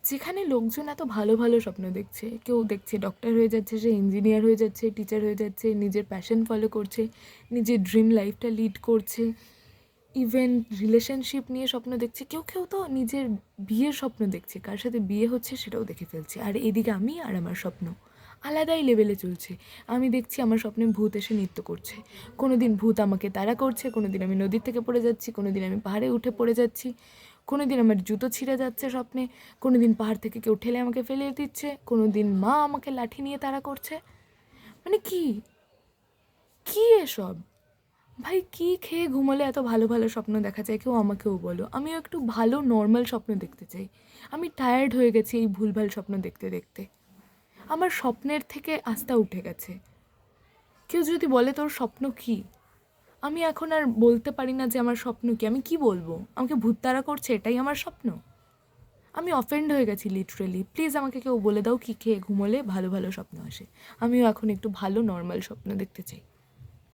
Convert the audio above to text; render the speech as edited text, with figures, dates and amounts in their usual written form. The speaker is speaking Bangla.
যেখানে লোকজন এত ভালো ভালো স্বপ্ন দেখছে, কেউ দেখছে ডক্টর হয়ে যাচ্ছে, সে ইঞ্জিনিয়ার হয়ে যাচ্ছে, টিচার হয়ে যাচ্ছে, নিজের প্যাশন ফলো করছে, নিজের ড্রিম লাইফটা লিড করছে, ইভেন রিলেশনশিপ নিয়ে স্বপ্ন দেখছে, কেউ কেউ তো নিজের বিয়ের স্বপ্ন দেখছে, কার সাথে বিয়ে হচ্ছে সেটাও দেখে ফেলছে। আর এদিকে আমি আর আমার স্বপ্ন আলাদাই লেভেলে চলছে। আমি দেখছি আমার স্বপ্নে ভূত এসে নৃত্য করছে, কোনো দিন ভূত আমাকে তাড়া করছে, কোনো দিন আমি নদীর থেকে পড়ে যাচ্ছি, কোনো দিন আমি পাহাড়ে উঠে পড়ে যাচ্ছি, কোনো দিন আমার জুতো ছিঁড়ে যাচ্ছে স্বপ্নে, কোনো দিন পাহাড় থেকে কেউ ঠেলে আমাকে ফেলে দিচ্ছে, কোনো দিন মা আমাকে লাঠি নিয়ে তাড়া করছে। মানে কি কি এসব? ভাই কী খেয়ে ঘুমোলে এত ভালো ভালো স্বপ্ন দেখা যায়, কেউ আমাকেও বলো। আমিও একটু ভালো নর্মাল স্বপ্ন দেখতে চাই। আমি টায়ার্ড হয়ে গেছি এই ভুলভাল স্বপ্ন দেখতে দেখতে। আমার স্বপ্নের থেকে আস্থা উঠে গেছে। কেউ যদি বলে তোর স্বপ্ন কী, আমি এখন আর বলতে পারি না যে আমার স্বপ্ন কী। আমি কি বলবো? আমাকে ভূত তাড়া করছে, এটাই আমার স্বপ্ন? আমি অফেন্ড হয়ে গেছি লিটারেলি। প্লিজ আমাকে কেউ বলে দাও কী খেয়ে ঘুমোলে ভালো ভালো স্বপ্ন আসে। আমিও এখন একটু ভালো নর্মাল স্বপ্ন দেখতে চাই।